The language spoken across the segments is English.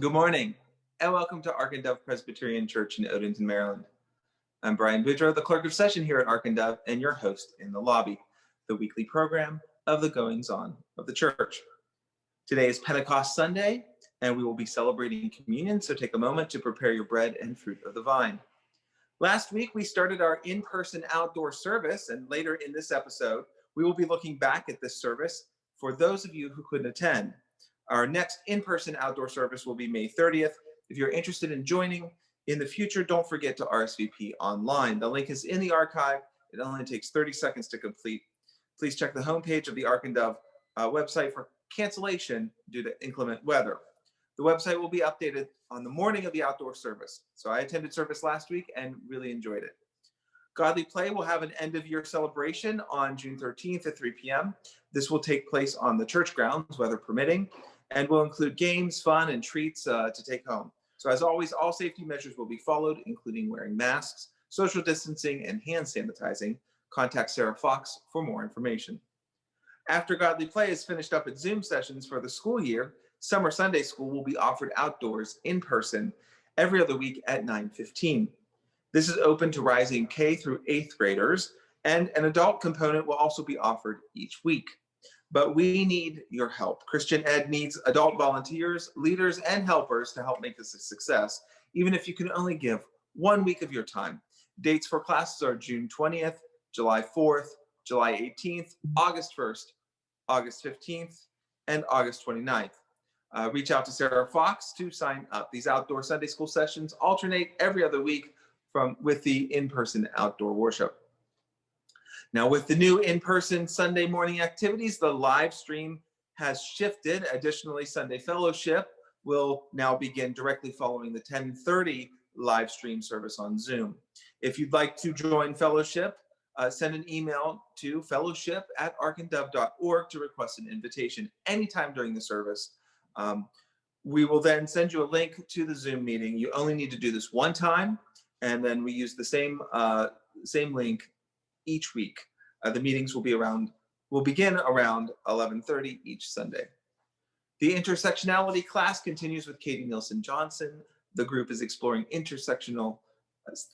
Good morning, and welcome to Ark and Dove Presbyterian Church in Odenton, Maryland. I'm Brian Boudreaux, the Clerk of Session here at Ark and Dove, and your host in the lobby, the weekly program of the goings-on of the church. Today is Pentecost Sunday, and we will be celebrating communion, so take a moment to prepare your bread and fruit of the vine. Last week, we started our in-person outdoor service, and later in this episode, we will be looking back at this service for those of you who couldn't attend. Our next in-person outdoor service will be May 30th. If you're interested in joining in the future, don't forget to RSVP online. The link is in the archive. It only takes 30 seconds to complete. Please check the homepage of the Ark and Dove website for cancellation due to inclement weather. The website will be updated on the morning of the outdoor service. So I attended service last week and really enjoyed it. Godly Play will have an end-of-year celebration on June 13th at 3 p.m. This will take place on the church grounds, weather permitting, and will include games, fun, and treats to take home. So as always, all safety measures will be followed, including wearing masks, social distancing, and hand sanitizing. Contact Sarah Fox for more information. After Godly Play is finished up at Zoom sessions for the school year, Summer Sunday School will be offered outdoors in person every other week at 9:15. This is open to rising K through 8th graders, and an adult component will also be offered each week. But we need your help. Christian Ed needs adult volunteers, leaders, and helpers to help make this a success, even if you can only give 1 week of your time. Dates for classes are June 20th, July 4th, July 18th, August 1st, August 15th, and August 29th. Reach out to Sarah Fox to sign up. These outdoor Sunday school sessions alternate every other week with the in-person outdoor worship. Now, with the new in-person Sunday morning activities, the live stream has shifted. Additionally, Sunday Fellowship will now begin directly following the 10:30 live stream service on Zoom. If you'd like to join Fellowship, send an email to fellowship@arkanddove.org to request an invitation anytime during the service. We will then send you a link to the Zoom meeting. You only need to do this one time, and then we use the same link each week. The meetings will begin around 11:30 each Sunday. The intersectionality class continues with Katie Nielsen Johnson. The group is exploring intersectional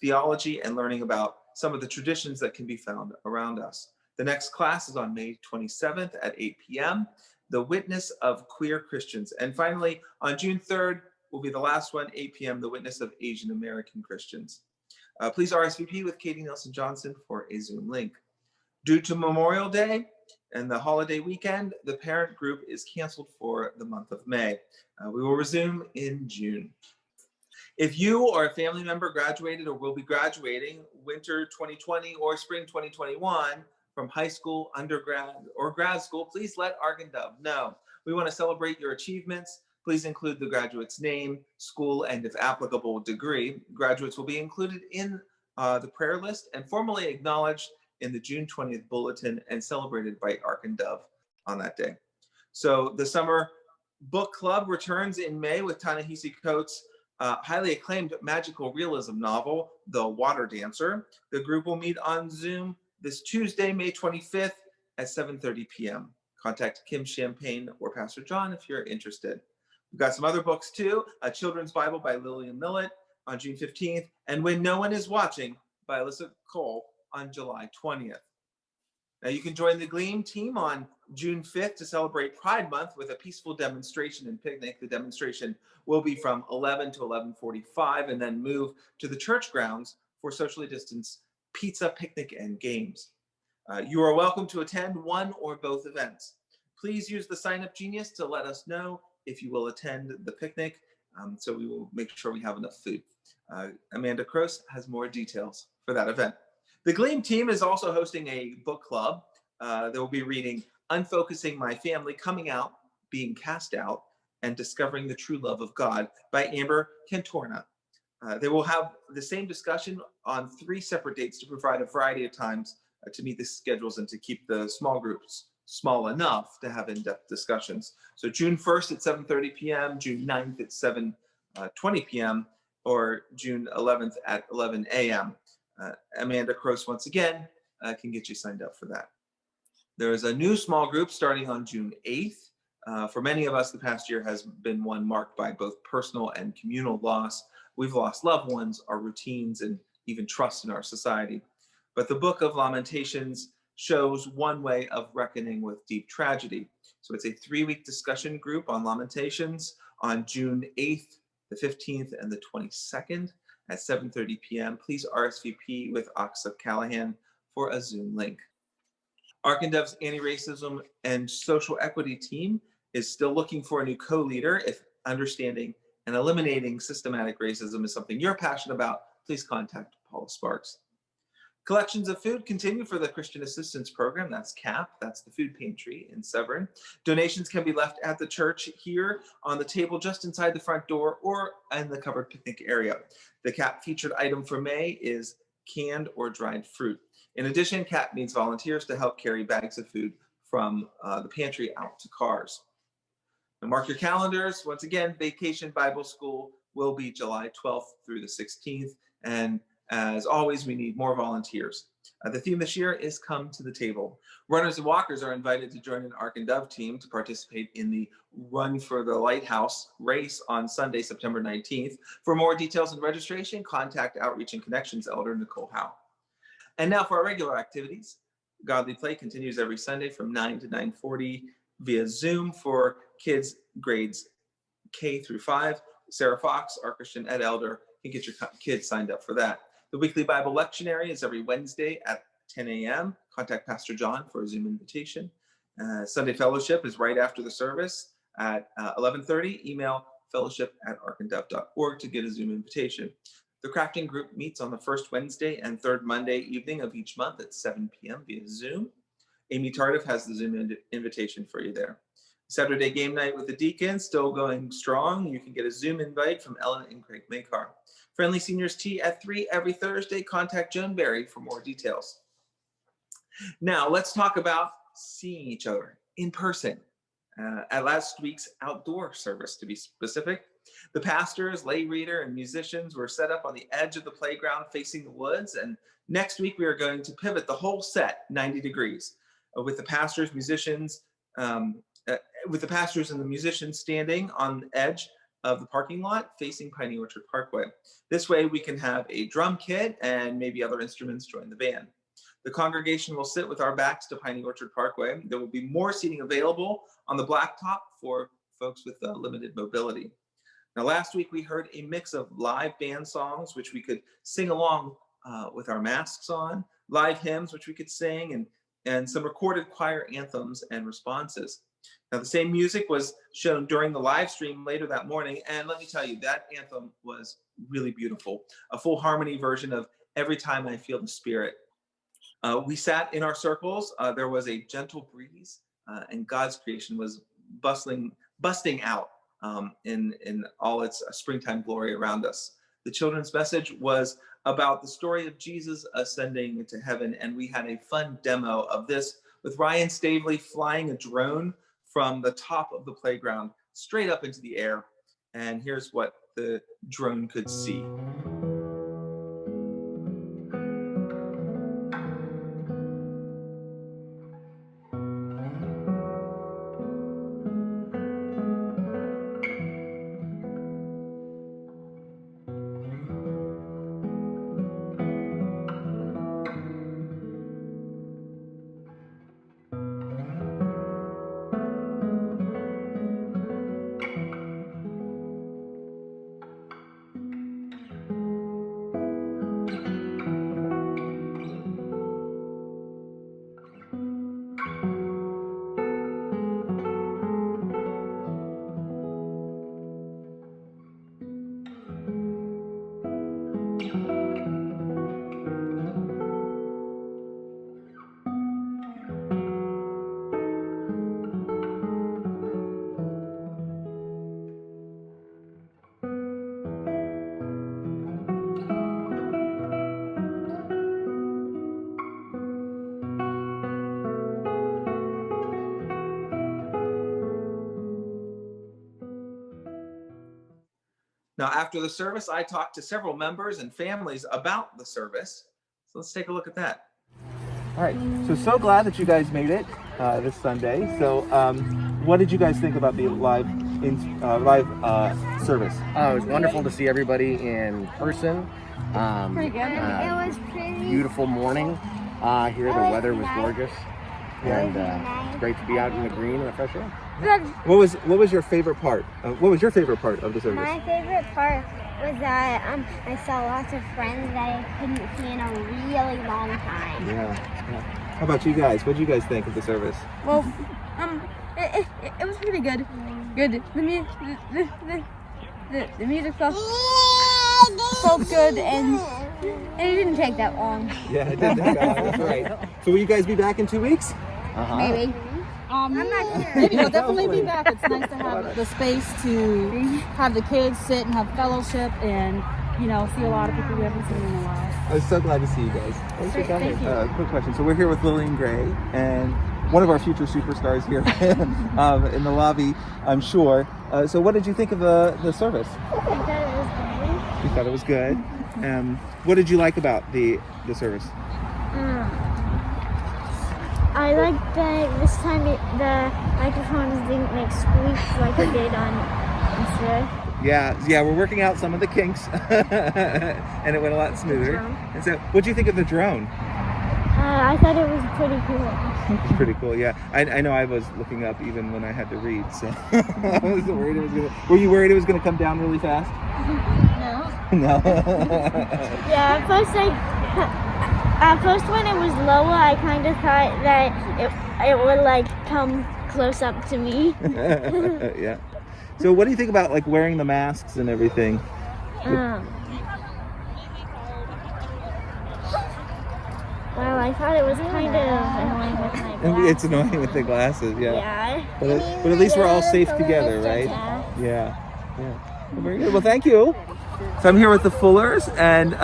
theology and learning about some of the traditions that can be found around us. The next class is on May 27th at 8 p.m., The Witness of Queer Christians. And finally, on June 3rd will be the last one, 8 p.m., The Witness of Asian American Christians. Please RSVP with Katie Nielsen Johnson for a Zoom link. Due to Memorial Day and the holiday weekend, the parent group is canceled for the month of May. We will resume in June. If you or a family member graduated or will be graduating winter 2020 or spring 2021 from high school, undergrad, or grad school, please let Ark and Dove know. We want to celebrate your achievements. Please include the graduate's name, school, and if applicable, degree. Graduates will be included in the prayer list and formally acknowledged in the June 20th bulletin and celebrated by Ark and Dove on that day. So the summer book club returns in May with Ta-Nehisi Coates' highly acclaimed magical realism novel, The Water Dancer. The group will meet on Zoom this Tuesday, May 25th at 7:30 p.m. Contact Kim Champagne or Pastor John if you're interested. We've got some other books too, A Children's Bible by Lillian Millett on June 15th, and When No One Is Watching by Alyssa Cole on July 20th. Now you can join the Gleam team on June 5th to celebrate Pride Month with a peaceful demonstration and picnic. The demonstration will be from 11 to 11:45 and then move to the church grounds for socially distanced pizza, picnic, and games. You are welcome to attend one or both events. Please use the Sign Up Genius to let us know if you will attend the picnic, so we will make sure we have enough food. Amanda Kroos has more details for that event. The Gleam team is also hosting a book club. They will be reading Unfocusing My Family, Coming Out, Being Cast Out, and Discovering the True Love of God by Amber Cantorna. They will have the same discussion on 3 separate dates to provide a variety of times to meet the schedules and to keep the small groups small enough to have in-depth discussions. So June 1st at 7:30 p.m., June 9th at 7:20 p.m., or June 11th at 11 a.m. Amanda Kroos, once again, can get you signed up for that. There is a new small group starting on June 8th. For many of us, the past year has been one marked by both personal and communal loss. We've lost loved ones, our routines, and even trust in our society. But the Book of Lamentations shows one way of reckoning with deep tragedy. So it's a 3-week discussion group on Lamentations on June 8th, the 15th, and the 22nd at 7:30 p.m. Please RSVP with Aksa Callahan for a Zoom link. Ark and Dove's anti-racism and social equity team is still looking for a new co-leader. If understanding and eliminating systematic racism is something you're passionate about, please contact Paula Sparks. Collections of food continue for the Christian Assistance Program. That's CAP. That's the food pantry in Severn. Donations can be left at the church here on the table just inside the front door or in the covered picnic area. The CAP featured item for May is canned or dried fruit. In addition, CAP needs volunteers to help carry bags of food from the pantry out to cars. Now mark your calendars. Once again, Vacation Bible School will be July 12th through the 16th. And as always, we need more volunteers. The theme this year is Come to the Table. Runners and walkers are invited to join an Ark and Dove team to participate in the Run for the Lighthouse race on Sunday, September 19th. For more details and registration, contact Outreach and Connections Elder Nicole Howe. And now for our regular activities. Godly Play continues every Sunday from 9 to 9:40 via Zoom for kids grades K through 5. Sarah Fox, our Christian Ed Elder, can get your kids signed up for that. The weekly Bible lectionary is every Wednesday at 10 a.m. Contact Pastor John for a Zoom invitation. Sunday Fellowship is right after the service at 11:30. Email fellowship@arkanddove.org to get a Zoom invitation. The crafting group meets on the first Wednesday and third Monday evening of each month at 7 p.m. via Zoom. Amy Tardif has the Zoom invitation for you there. Saturday game night with the deacons, still going strong. You can get a Zoom invite from Ellen and Craig Makar. Friendly Seniors Tea at 3 every Thursday. Contact Joan Berry for more details. Now, let's talk about seeing each other in person. At last week's outdoor service, to be specific, the pastors, lay reader, and musicians were set up on the edge of the playground facing the woods. And next week, we are going to pivot the whole set 90 degrees with the pastors, musicians, with the pastors and the musicians standing on the edge of the parking lot facing Piney Orchard Parkway. This way we can have a drum kit and maybe other instruments join the band. The congregation will sit with our backs to Piney Orchard Parkway. There will be more seating available on the blacktop for folks with limited mobility. Now, last week we heard a mix of live band songs, which we could sing along with our masks on, live hymns, which we could sing, and some recorded choir anthems and responses. Now, the same music was shown during the live stream later that morning, and let me tell you, that anthem was really beautiful. A full harmony version of Every Time I Feel the Spirit. We sat in our circles. There was a gentle breeze, and God's creation was busting out in all its springtime glory around us. The children's message was about the story of Jesus ascending into heaven, and we had a fun demo of this with Ryan Stavely flying a drone from the top of the playground straight up into the air. And here's what the drone could see. Now, after the service, I talked to several members and families about the service. So let's take a look at that. All right, so glad that you guys made it this Sunday. So what did you guys think about the live service? Oh, it was wonderful to see everybody in person. Pretty good. It was pretty. Beautiful morning here. The weather was gorgeous, and it's great to be out in the green and the fresh air. What was your favorite part? What was your favorite part of the service? My favorite part was that I saw lots of friends that I couldn't see in a really long time. Yeah. How about you guys? What did you guys think of the service? Well, it was pretty good. Good. The music felt good, and it didn't take that long. Yeah, it didn't take that long. That's right. So will you guys be back in 2 weeks? Maybe. I'm not sure. Maybe we'll definitely be back. It's nice to have the space to have the kids sit and have fellowship and, see a lot of people we haven't seen in a while. I was so glad to see you guys. Thanks for coming. Thank you. Quick question. So we're here with Lillian Gray, and one of our future superstars here in the lobby, I'm sure. So what did you think of the service? I thought it was good. You thought it was good. What did you like about the service? I liked that this time the microphones didn't make squeaks like it did on Instagram. Yeah, we're working out some of the kinks, and it went a lot smoother. And so, what do you think of the drone? I thought it was pretty cool. It's pretty cool, yeah. I know I was looking up even when I had to read, so I was worried it was gonna. Were you worried it was gonna come down really fast? No. No. Yeah, at first when it was lower, I kind of thought that it would like come close up to me. Yeah. So what do you think about like wearing the masks and everything? Well, I thought it was kind of annoying with my glasses. It's annoying with the glasses, yeah. Yeah. But at least we're all safe together, right? Yeah. Well, very good. Well, thank you. So I'm here with the Fullers, and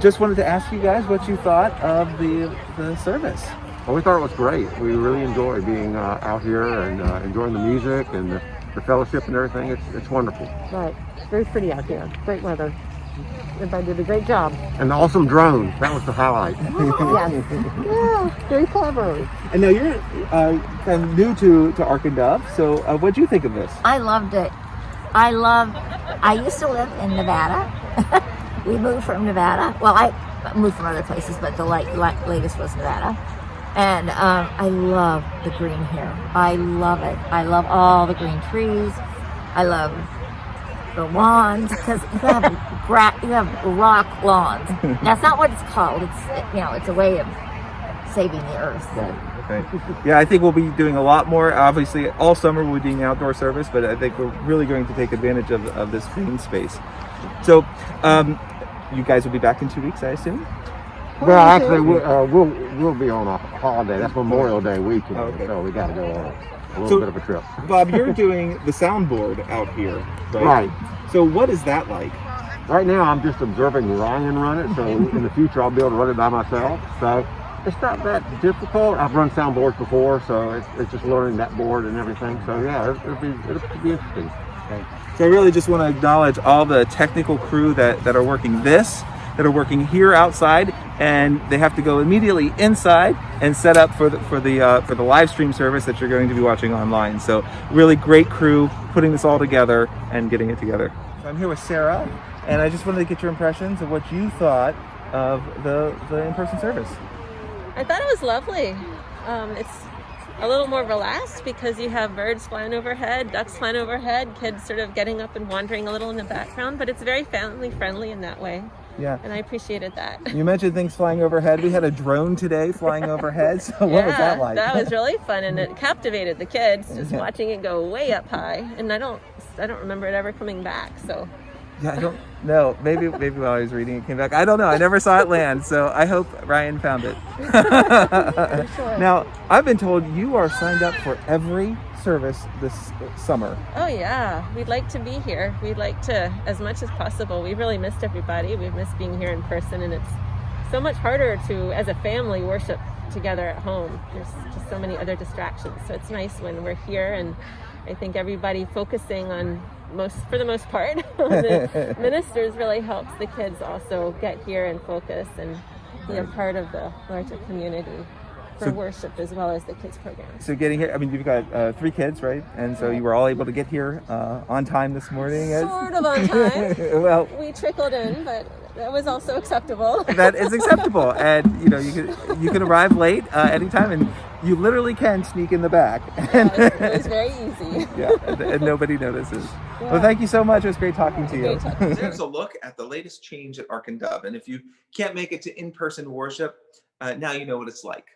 just wanted to ask you guys what you thought of the service. Well, we thought it was great. We really enjoyed being out here and enjoying the music and the fellowship and everything. It's wonderful. Right. It's very pretty out here. Great weather. Everybody did a great job. And the awesome drone. That was the highlight. Yes. Yeah, very clever. And now you're kind of new to Ark and Dove, so what do you think of this? I loved it. I used to live in Nevada. We moved from Nevada. Well, I moved from other places, but the latest was Nevada. And I love the green here. I love it. I love all the green trees. I love the lawns, because you have rock lawns. That's not what it's called. It's a way of saving the earth. Okay. Yeah, I think we'll be doing a lot more. Obviously, all summer we'll be doing outdoor service, but I think we're really going to take advantage of this green space. So, you guys will be back in 2 weeks, I assume? Well, actually, we'll be on a holiday. That's Memorial Day weekend, Okay. So we got to go on a little bit of a trip. Bob, you're doing the soundboard out here, right? Right. So what is that like? Right now, I'm just observing Ryan run it, so in the future, I'll be able to run it by myself. So it's not that difficult. I've run soundboards before, so it's just learning that board and everything. So yeah, it'll be interesting. Okay. So I really just want to acknowledge all the technical crew that are working that are working here outside, and they have to go immediately inside and set up for the live stream service that you're going to be watching online. So really great crew putting this all together and getting it together. So I'm here with Sarah, and I just wanted to get your impressions of what you thought of the in-person service. I thought it was lovely. It's a little more relaxed because you have birds flying overhead, ducks flying overhead, kids sort of getting up and wandering a little in the background, but it's very family friendly in that way. Yeah. And I appreciated that. You mentioned things flying overhead. We had a drone today flying overhead. So what was that like? That was really fun, and it captivated the kids just watching it go way up high. And I don't remember it ever coming back. So yeah, I don't know. Maybe while I was reading it came back. I don't know. I never saw it land. So I hope Ryan found it. Sure. Now, I've been told you are signed up for every service this summer. Oh yeah, we'd like to be here. We'd like to, as much as possible. We've really missed everybody. We've missed being here in person, and it's so much harder to, as a family, worship together at home. There's just so many other distractions. So it's nice when we're here, and I think everybody focusing on for the most part, the ministers really helps the kids also get here and focus and be a part of the larger community. for worship as well as the kids program. So getting here, I mean, you've got 3 kids, right? And so you were all able to get here on time this morning. Sort of on time. Well, we trickled in, but that was also acceptable. That is acceptable, and you can arrive late anytime, and you literally can sneak in the back. Yeah, it was very easy. Yeah, and nobody notices. Yeah. Well, thank you so much. It was great talking to you. There's a look at the latest change at Ark and Dove, and if you can't make it to in-person worship, now you know what it's like.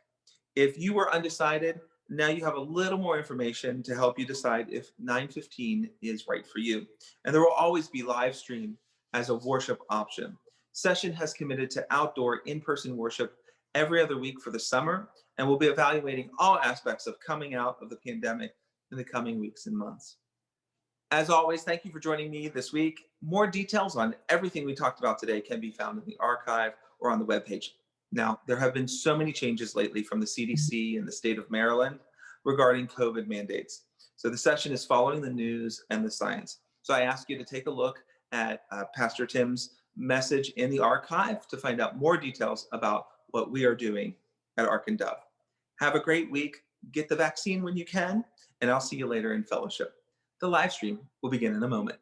If you were undecided, now you have a little more information to help you decide if 9:15 is right for you. And there will always be live stream as a worship option. Session has committed to outdoor in-person worship every other week for the summer, and we'll be evaluating all aspects of coming out of the pandemic in the coming weeks and months. As always, thank you for joining me this week. More details on everything we talked about today can be found in the archive or on the webpage. Now, there have been so many changes lately from the CDC and the state of Maryland regarding COVID mandates. So the session is following the news and the science. So I ask you to take a look at Pastor Tim's message in the archive to find out more details about what we are doing at Ark and Dove. Have a great week. Get the vaccine when you can, and I'll see you later in fellowship. The live stream will begin in a moment.